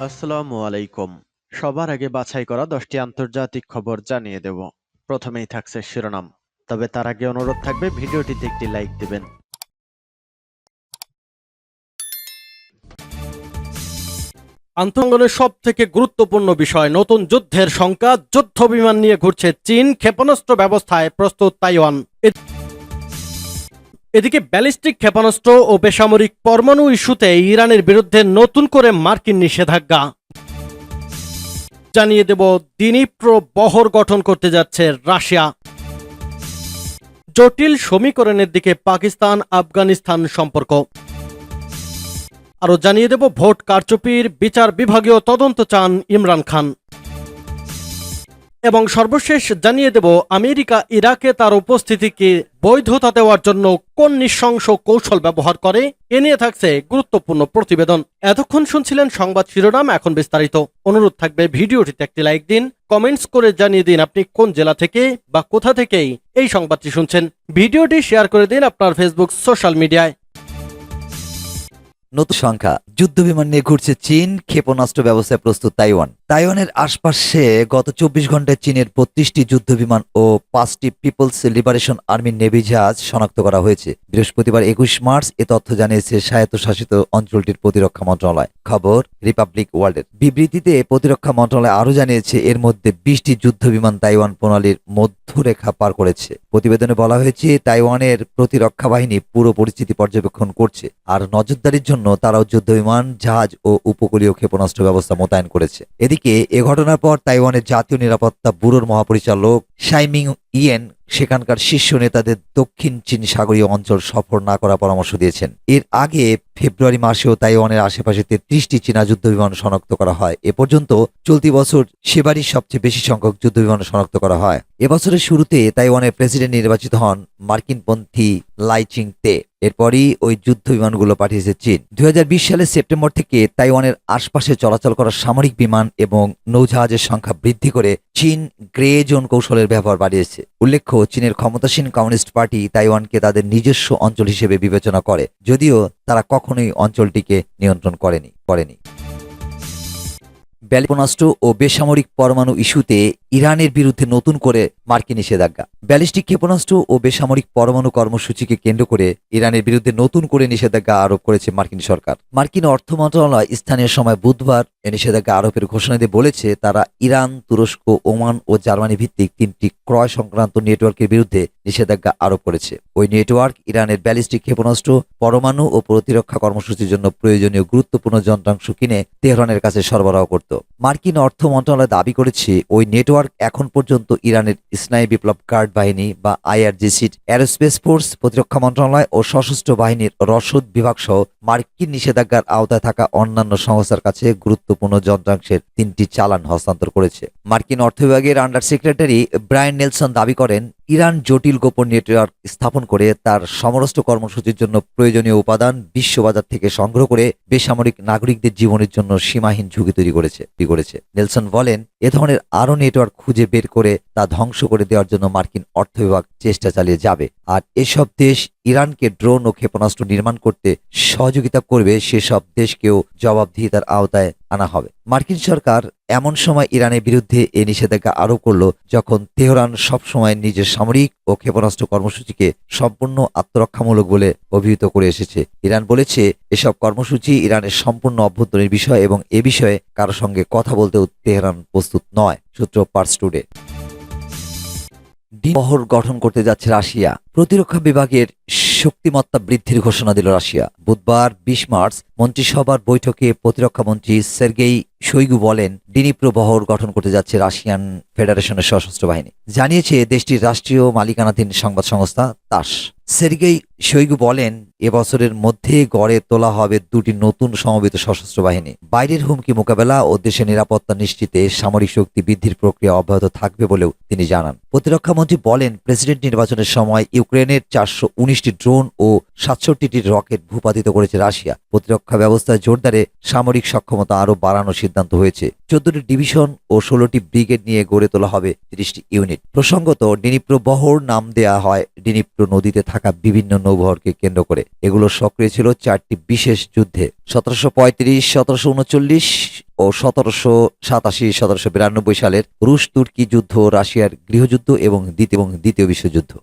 আসসালামু আলাইকুম। সবার আগে বাছাই করা 10টি আন্তর্জাতিক খবর জানিয়ে দেব। প্রথমেই থাকছে শিরোনাম। তবে তার আগে অনুরোধ থাকবে ভিডিওটিতে একটি লাইক দিবেন। আন্তঃঙ্গনের সব থেকে গুরুত্বপূর্ণ বিষয় নতুন যুদ্ধের শঙ্কা, যুদ্ধ বিমান নিয়ে ঘুরছে চীন, ক্ষেপণাস্ত্র ব্যবস্থায় প্রস্তুত তাইওয়ান। এদিকে ব্যালিস্টিক ক্ষেপণাস্ত্র ও বেসামরিক পরমাণু ইস্যুতে ইরানের বিরুদ্ধে নতুন করে মার্কিন নিষেধাজ্ঞা। জানিয়ে দেব দিনিপ্র বহর গঠন করতে যাচ্ছে রাশিয়া। জটিল সমীকরণের দিকে পাকিস্তান আফগানিস্তান সম্পর্ক। আরো জানিয়ে দেব ভোট কারচুপির বিচার বিভাগীয় তদন্ত চান ইমরান খান। এবং সর্বশেষ জানিয়ে দেব আমেরিকা ইরাকে তার উপস্থিতিকে বৈধতা দেওয়ার জন্য কোন নৃশংস কৌশল ব্যবহার করে, এ নিয়ে থাকছে গুরুত্বপূর্ণ প্রতিবেদন। এতক্ষণ শুনছিলেন সংবাদ শিরোনাম, এখন বিস্তারিত। অনুরোধ থাকবে ভিডিওটিতে একটি লাইক দিন, কমেন্টস করে জানিয়ে দিন আপনি কোন জেলা থেকে বা কোথা থেকেই এই সংবাদটি শুনছেন। ভিডিওটি শেয়ার করে দিন আপনার ফেসবুক সোশ্যাল মিডিয়ায়। নতুন সংখ্যা, যুদ্ধবিমান নিয়ে ঘুরছে চীন, ক্ষেপণাস্ত্র ব্যবস্থায় প্রস্তুত তাইওয়ান। তাইওয়ানের আশপাশে গত 24 ঘন্টায় চীনের 32টি যুদ্ধবিমান ও 5টি পিপলস লিবারেশন আর্মির নেভি জাহাজ শনাক্ত করা হয়েছে। বৃহস্পতিবার 21 মার্চ এ তথ্য জানিয়েছে স্বায়ত্তশাসিত অঞ্চলটির প্রতিরক্ষা মন্ত্রণালয়। খবর রিপাবলিক ওয়ার্ল্ডের। বিবৃতিতে প্রতিরক্ষা মন্ত্রণালয় আরও জানিয়েছে এর মধ্যে 20টি যুদ্ধবিমান তাইওয়ান প্রণালীর মধ্যরেখা পার করেছে। প্রতিবেদনে বলা হয়েছে তাইওয়ানের প্রতিরক্ষা বাহিনী পুরো পরিস্থিতি পর্যবেক্ষণ করছে আর নজরদারির জন্য তারাও যুদ্ধবিমান, জাহাজ ও উপকূলীয় ক্ষেপণাস্ত্র ব্যবস্থা মোতায়েন করেছে। এদিকে এ ঘটনার পর তাইওয়ানের জাতীয় নিরাপত্তা ব্যুরোর মহাপরিচালক সাইমিং ইয়েন সেখানকার শীর্ষ নেতাদের দক্ষিণ চীন সাগরীয় অঞ্চল সফর না করার পরামর্শ দিয়েছেন। এর আগে ফেব্রুয়ারি মাসেও তাইওয়ানের আশেপাশে 33টি চীনা যুদ্ধবিমান শনাক্ত করা হয়। এ পর্যন্ত চলতি বছর সেবারই সবচেয়ে বেশি সংখ্যক যুদ্ধবিমান শনাক্ত করা হয়। এবছরের শুরুতে তাইওয়ানের প্রেসিডেন্ট নির্বাচিত হন মার্কিনপন্থী লাই চিং-তে। এরপরই ওই যুদ্ধ বিমানগুলো পাঠিয়েছে চীন। 2020 সালের সেপ্টেম্বর থেকে তাইওয়ানের আশপাশে চলাচল করা সামরিক বিমান এবং নৌজাহাজের সংখ্যা বৃদ্ধি করে চীন গ্রে জোন কৌশলের ব্যবহার বাড়িয়েছে। উল্লেখ্য, চীনের ক্ষমতাসীন কমিউনিস্ট পার্টি তাইওয়ানকে তাদের নিজস্ব অঞ্চল হিসেবে বিবেচনা করে, যদিও তারা কখনোই অঞ্চলটিকে নিয়ন্ত্রণ করেনি। ক্ষেপণাস্ত্র ও বেসামরিক পরমাণু ইস্যুতে ইরানের বিরুদ্ধে নতুন করে মার্কিন নিষেধাজ্ঞা। ব্যালিস্টিক ক্ষেপণাস্ত্র ও বেসামরিক পরমাণু কর্মসূচিকে কেন্দ্র করে ইরানের বিরুদ্ধে নতুন করে নিষেধাজ্ঞা আরোপ করেছে মার্কিন সরকার। মার্কিন অর্থ মন্ত্রণালয় স্থানীয় সময় বুধবার এ নিষেধাজ্ঞা আরোপের ঘোষণা দিয়ে বলেছে তারা ইরান, তুরস্ক, ওমান ও জার্মানি ভিত্তিক 3টি ক্রয় সংক্রান্ত নেটওয়ার্কের বিরুদ্ধে নিষেধাজ্ঞা আরোপ করেছে। ওই নেটওয়ার্ক ইরানের ব্যালিস্টিক ক্ষেপণাস্ত্র, পরমাণু ও প্রতিরক্ষা কর্মসূচির জন্য প্রয়োজনীয় গুরুত্বপূর্ণ যন্ত্রাংশ কিনে তেহরানের কাছে সরবরাহ করত। মার্কিন অর্থ মন্ত্রণালয় দাবি করেছে ওই নেটওয়ার্ক এখন পর্যন্ত ইরানের ইসলামী বিপ্লব গার্ড বাহিনী বা IRGC, এরোস্পেস ফোর্স, প্রতিরক্ষা মন্ত্রণালয় ও সশস্ত্র বাহিনীর রসদ বিভাগ সহ মার্কিন নিষেধাজ্ঞার আওতায় থাকা অন্যান্য সংস্থার কাছে গুরুত্বপূর্ণ যন্ত্রাংশের 3টি চালান হস্তান্তর করেছে। মার্কিন অর্থ বিভাগের আন্ডার সেক্রেটারি ব্রায়ান নেলসন দাবি করেন ইরান জটিল গোপন নেটওয়ার্ক স্থাপন করে তার সমরাস্ত্র কর্মসূচির জন্য প্রয়োজনীয় উপাদান বিশ্ববাজার থেকে সংগ্রহ করে বেসামরিক নাগরিকদের জীবনের জন্য সীমাহীন ঝুঁকি তৈরি করেছে। নেলসন বলেন, এ ধরনের আরও নেটওয়ার্ক খুঁজে বের করে তা ধ্বংস করে দেওয়ার জন্য মার্কিন অর্থ বিভাগ চেষ্টা চালিয়ে যাবে। আর এসব দেশ ইরানকে ড্রোন ও ক্ষেপণাস্ত্র নির্মাণ করতে সহযোগিতা করবে সেসব দেশকেও জবাবদিহিতার আওতায় আনা হবে। মার্কিন সরকার এমন সময় ইরানের বিরুদ্ধে এ নিষেধাজ্ঞা আরোপ করল যখন তেহরান সবসময় নিজের সামরিক ও ক্ষেপণাস্ত্র কর্মসূচিকে সম্পূর্ণ আত্মরক্ষামূলক বলে অভিহিত করে এসেছে। ইরান বলেছে এসব কর্মসূচি ইরানের সম্পূর্ণ অভ্যন্তরীণ বিষয় এবং এ বিষয়ে কারো সঙ্গে কথা বলতেও তেহরান প্রস্তুত নয়। সূত্র পার্স টুডে। বহর গঠন করতে যাচ্ছে রাশিয়া। প্রতিরক্ষা বিভাগের শক্তিমত্তা বৃদ্ধির ঘোষণা দিল রাশিয়া। বুধবার 20 মার্চ মন্ত্রিসভার বৈঠকে প্রতিরক্ষা মন্ত্রী সের্গেই শোইগু বলেন দিনিপ্র বহর গঠন করতে যাচ্ছে রাশিয়ান ফেডারেশনের সশস্ত্র বাহিনী, জানিয়েছে দেশটির রাষ্ট্রীয় মালিকানাধীন সংবাদ সংস্থা তাস। সের্গেই শোইগু বলেন এবছরের মধ্যে গড়ে তোলা হবে 2টি নতুন সমবেত সশস্ত্র বাহিনী। বাইরের হুমকি মোকাবেলা ও দেশের নিরাপত্তা নিশ্চিতে সামরিক শক্তি বৃদ্ধির প্রক্রিয়া অব্যাহত থাকবে বলেও তিনি জানান। প্রতিরক্ষা মন্ত্রী বলেন প্রেসিডেন্ট নির্বাচনের সময় ইউক্রেনের 419টি ড্রোন ও 67টি রকেট ভূপাতিত করেছে রাশিয়া। প্রতিরক্ষা ব্যবস্থায় জোরদারে সামরিক সক্ষমতা আরও বাড়ানোর সিদ্ধান্ত হয়েছে। 14টি ডিভিশন ও 16টি ব্রিগেড নিয়ে গড়ে তোলা হবে 30টি ইউনিট। প্রসঙ্গত, ডিনিপ্র বহর নাম দেয়া হয় ডিনিপ্র নদীতে থাকা বিভিন্ন নৌবহরকে কেন্দ্র করে। এগুলো সক্রিয় ছিল 4টি বিশেষ যুদ্ধে: 1735, 1739 ও 1787, 1792 সালের রুশ তুর্কি যুদ্ধ, রাশিয়ার গৃহযুদ্ধ এবং দ্বিতীয় বিশ্বযুদ্ধ।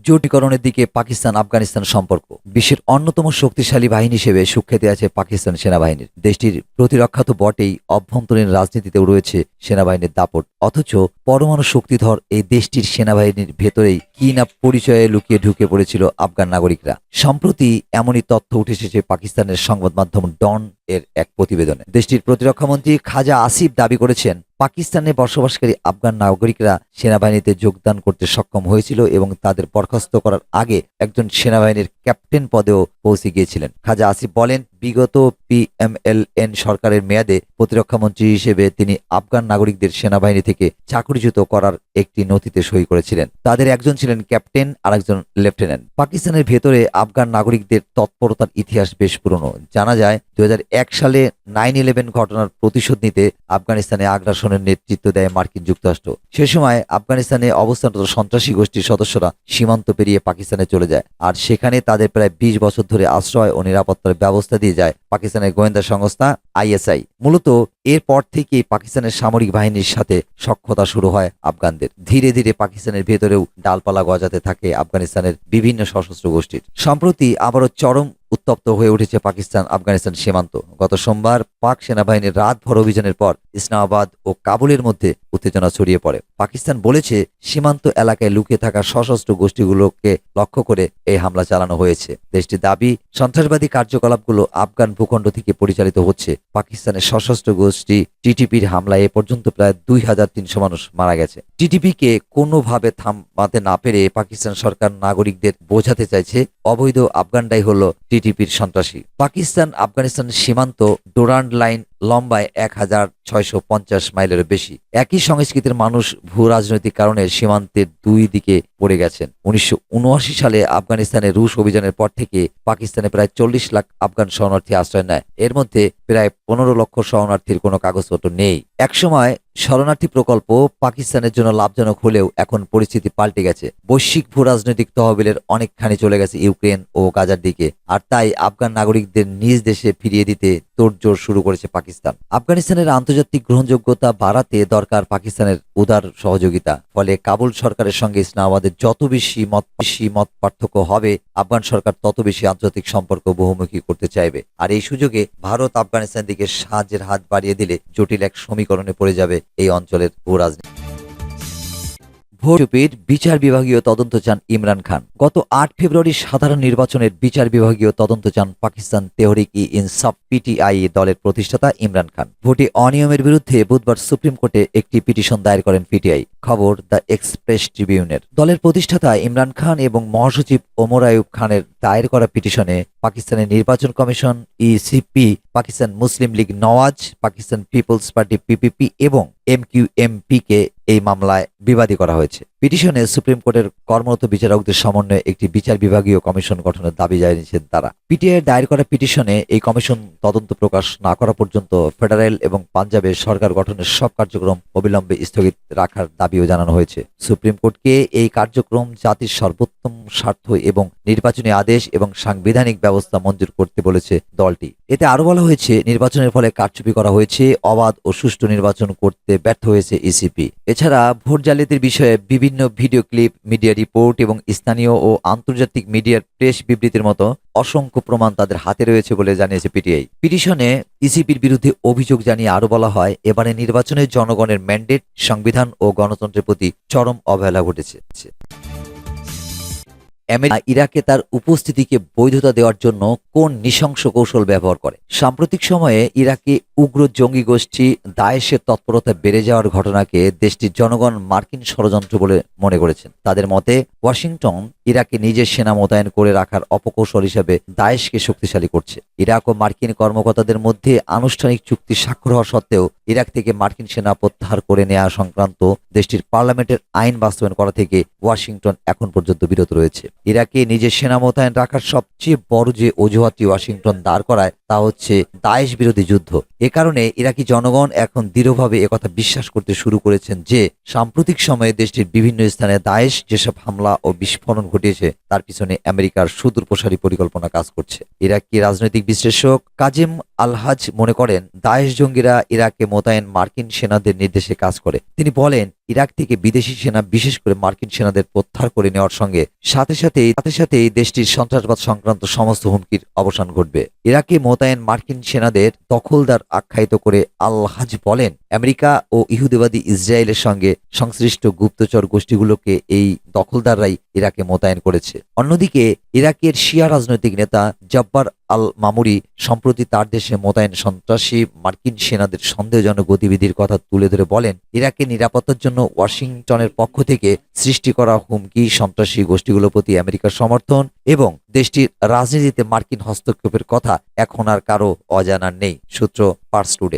জোটীকরণের দিকে পাকিস্তান আফগানিস্তান সম্পর্ক। বিশ্বের অন্যতম শক্তিশালী বাহিনী হিসেবে সুখ্যাতি আছে পাকিস্তান সেনাবাহিনীর। দেশটির প্রতিরক্ষা তো বটেই, অভ্যন্তরীণ রাজনীতিতেও রয়েছে সেনাবাহিনীর দাপট। অথচ পরমাণু শক্তিধর এই দেশটির সেনাবাহিনীর ভেতরেই কি না পরিচয়ে লুকিয়ে ঢুকে পড়েছিল আফগান নাগরিকরা। সম্প্রতি এমনই তথ্য উঠে এসেছে পাকিস্তানের সংবাদ মাধ্যম ডন এর এক প্রতিবেদনে। দেশটির প্রতিরক্ষামন্ত্রী খাজা আসিফ দাবি করেছেন, পাকিস্তানে বসবাসকারী আফগান নাগরিকরা সেনাবাহিনীতে যোগদান করতে সক্ষম হয়েছিল এবং তাদের বরখাস্ত করার আগে একজন সেনাবাহিনীর ক্যাপ্টেন পদেও পৌঁছে গিয়েছিলেন। খাজা আসিফ বলেন, বিগত PMLN সরকারের মেয়াদে প্রতিরক্ষামন্ত্রী হিসেবে তিনি আফগান নাগরিকদের সেনাবাহিনী থেকে চাকরিচ্যুত করার একটি নথিতে সই করেছিলেন। তাদের একজন ছিলেন ক্যাপ্টেন আর একজন লেফটেন্যান্ট। পাকিস্তানের ভেতরে আফগান নাগরিকদের তৎপরতার ইতিহাস বেশ পুরনো। জানা যায় 2001 সালে 9/11 ঘটনার প্রতিশোধ নিতে আফগানিস্তানে আগ্রাসনের নেতৃত্ব দেয় মার্কিন যুক্তরাষ্ট্র। সে সময় আফগানিস্তানে অবস্থানরত সন্ত্রাসী গোষ্ঠীর সদস্যরা সীমান্ত পেরিয়ে পাকিস্তানে চলে যায়, আর সেখানে তাদের প্রায় 20 বছর ধরে আশ্রয় ও নিরাপত্তার ব্যবস্থা দিয়ে যায় পাকিস্তানের গোয়েন্দা সংস্থা ISI। মূলত এরপর থেকেই পাকিস্তানের সামরিক বাহিনীর সাথে সখ্যতা শুরু হয় আফগানদের। ধীরে ধীরে পাকিস্তানের ভেতরেও ডালপালা গজাতে থাকে আফগানিস্তানের বিভিন্ন সশস্ত্র গোষ্ঠীর। সম্প্রতি আবারও চরম উত্তপ্ত হয়ে উঠেছে পাকিস্তান আফগানিস্তান সীমান্ত। গত সোমবার পাক সেনাবাহিনীর রাতভর অভিযানের পর ইসলামাবাদ ও কাবুলের মধ্যে উত্তেজনা ছড়িয়ে পড়ে। পাকিস্তান বলেছে, সীমান্ত এলাকায় লুকিয়ে থাকা সশস্ত্র গোষ্ঠীগুলোকে লক্ষ্য করে এই হামলা চালানো হয়েছে। দেশটির দাবি, সন্ত্রাসবাদী কার্যকলাপগুলো আফগান ভূখণ্ড থেকে পরিচালিত হচ্ছে। পাকিস্তানের সশস্ত্র গোষ্ঠী TTPর হামলায় এ পর্যন্ত প্রায় 2300 মানুষ মারা গেছে। TTPকে কোনোভাবে থামাতে না পেরে পাকিস্তান সরকার নাগরিকদের বোঝাতে চাইছে অবৈধ আফগানরাই হলো TTPর সন্ত্রাসী। পাকিস্তান আফগানিস্তান সীমান্ত ডোরান্ড লাইন লম্বায় 1650 মাইলের বেশি। একই সংস্কৃতির মানুষ ভূ রাজনৈতিক কারণে সীমান্তের দুই দিকে পড়ে গেছেন। 1979 সালে আফগানিস্তানে রুশ অভিযানের পর থেকে পাকিস্তানে প্রায় 40 লাখ আফগান শরণার্থী আশ্রয় নেয়। এর মধ্যে প্রায় 15 লক্ষ শরণার্থীর কোনো কাগজপত্র নেই। একসময় শরণার্থী প্রকল্প পাকিস্তানের জন্য লাভজনক হলেও এখন পরিস্থিতি পাল্টে গেছে। বৈশ্বিক ভূ রাজনৈতিক তহবিলের অনেকখানি চলে গেছে ইউক্রেন ও গাজার দিকে, আর তাই আফগান নাগরিকদের নিজ দেশে ফিরিয়ে দিতে তোড়জোড় শুরু করেছে পাকিস্তান। আফগানিস্তানের আন্তর্জাতিক গ্রহণযোগ্যতা বাড়াতে দরকার পাকিস্তানের উদার সহযোগিতা। ফলে কাবুল সরকারের সঙ্গে ইসলামাবাদের যত বেশি মত পার্থক্য হবে, আফগান সরকার তত বেশি আন্তর্জাতিক সম্পর্ক বহুমুখী করতে চাইবে। আর এই সুযোগে ভারত আফগানিস্তানের দিকে সাহায্যের হাত বাড়িয়ে দিলে জটিল এক সমীকরণে পড়ে যাবে এই অঞ্চলের ভূ রাজনীতি। ভোটপির বিচার বিভাগীয় তদন্ত চান ইমরান খান। গত 8 ফেব্রুয়ারি সাধারণ নির্বাচনের বিচার বিভাগীয় তদন্ত চান পাকিস্তান তেহরিক-ই-ইনসাফ PTI দলের প্রতিষ্ঠাতা ইমরান খান। ভোটে অনিয়মের বিরুদ্ধে বুধবার সুপ্রিম কোর্টে একটি পিটিশন দায়ের করেন PTI। খবর দ্য এক্সপ্রেস ট্রিবিউনের। দলের প্রতিষ্ঠাতা ইমরান খান এবং মহাসচিব ওমর আইয়ুব খানের দায়ের করা পিটিশনে পাকিস্তানের নির্বাচন commission ECP, Pakistan Muslim league Nawaz, Pakistan peoples party PPP এবং MQMP কে এই মামলায় বিবাদী করা হয়েছে। পিটিশনে সুপ্রিম কোর্টের কর্মরত বিচারকদের সমন্বয়ে একটি বিচার বিভাগীয় কমিশন গঠনের দাবি জানিয়েছেন তারা। PTI দায়ের করা পিটিশনে এই কমিশন তদন্ত প্রকাশ না করা পর্যন্ত ফেডারেল এবং পাঞ্জাবে সরকার গঠনের সব কার্যক্রম অবিলম্বে স্থগিত রাখার দাবিও জানানো হয়েছে। সুপ্রিম কোর্টকে এই কার্যক্রম জাতির সর্বোত্তম স্বার্থ এবং নির্বাচনী আদেশ এবং সাংবিধানিক ব্যবস্থা মঞ্জুর করতে বলেছে দলটি। এতে আরো বলা হয়েছে, নির্বাচনের ফলে কারচুপি করা হয়েছে, অবাধ ও সুষ্ঠু নির্বাচন করতে ব্যর্থ হয়েছে ECP। এছাড়া ভোট জালিয়াতির বিষয়ে বিভিন্ন ভিডিও ক্লিপ, মিডিয়া রিপোর্ট এবং স্থানীয় ও আন্তর্জাতিক মিডিয়ার প্রেস বিবৃতির মতো অসংখ্য প্রমাণ তাদের হাতে রয়েছে বলে জানিয়েছে PTI। পিটিশনে ECPর বিরুদ্ধে অভিযোগ জানিয়ে আরো বলা হয়, এবারে নির্বাচনে জনগণের ম্যান্ডেট, সংবিধান ও গণতন্ত্রের প্রতি চরম অবহেলা ঘটেছে। আমেরিকা ইরাকে তার উপস্থিতিকে বৈধতা দেওয়ার জন্য কোন নৃশংস কৌশল ব্যবহার করে? সাম্প্রতিক সময়ে ইরাকে উগ্র জঙ্গি গোষ্ঠী দায়েশের তৎপরতা বেড়ে যাওয়ার ঘটনাকে দেশটির জনগণ মার্কিন ষড়যন্ত্র বলে মনে করেছেন। তাদের মতে ওয়াশিংটন ইরাকে নিজের সেনা মোতায়েন করে রাখার অপকৌশল হিসেবে দায়েশকে শক্তিশালী করছে। ইরাক ও মার্কিন কর্মকর্তাদের মধ্যে আনুষ্ঠানিক চুক্তি স্বাক্ষর হওয়া সত্ত্বেও ইরাক থেকে মার্কিন সেনা প্রত্যাহার করে নেওয়া সংক্রান্ত দেশটির পার্লামেন্টের আইন বাস্তবায়ন করা থেকে ওয়াশিংটন এখন পর্যন্ত বিরত রয়েছে। ইরাকে নিজের সেনা মোতায়েন রাখার সবচেয়ে বড় যে অজুহাতটি ওয়াশিংটন দাঁড় করায় তা হচ্ছে দায়েশ বিরোধী যুদ্ধ। এ কারণে ইরাকি জনগণ এখন দৃঢ়ভাবে একথা বিশ্বাস করতে শুরু করেছেন যে সাম্প্রতিক সময়ে দেশটির বিভিন্ন স্থানে দায়েশ যেসব হামলা ও বিস্ফোরণ ঘটিয়েছে তার পিছনে আমেরিকার সুদূরপ্রসারী পরিকল্পনা কাজ করছে। ইরাকি রাজনৈতিক বিশ্লেষক কাজেম আলহাজ মনে করেন দায়েশ জঙ্গিরা ইরাকে মোতায়েন মার্কিন সেনাদের নির্দেশে কাজ করে। তিনি বলেন, ইরাক থেকে বিদেশি সেনা বিশেষ করে মার্কিন সেনাদের প্রত্যাহার করে নেওয়ার সঙ্গে সাথে সাথেই দেশটির সন্ত্রাসবাদ সংক্রান্ত সমস্ত হুমকির অবসান ঘটবে। ইরাকে মোতায়েন মার্কিন সেনাদের দখলদার আখ্যায়িত করে আল-হাজ বলেন, আমেরিকা ও ইহুদিবাদী ইসরায়েলের সঙ্গে সংশ্লিষ্ট গুপ্তচর গোষ্ঠীগুলোকে এই দখলদাররাই ইরাকে মোতায়েন করেছে। অন্যদিকে ইরাকের শিয়া রাজনৈতিক নেতা জব্বার আল মামুরি সম্প্রতি তার দেশে মোতায়েন সন্ত্রাসী মার্কিন সেনাদের সন্দেহজনক গতিবিধির কথা তুলে ধরে বলেন, ইরাকের নিরাপত্তার জন্য ওয়াশিংটনের পক্ষ থেকে সৃষ্টি করা হুমকি, সন্ত্রাসী গোষ্ঠীগুলোর প্রতি আমেরিকার সমর্থন এবং দেশটির রাজনীতিতে মার্কিন হস্তক্ষেপের কথা এখন আর কারো অজানা নেই। সূত্র পার্স টুডে।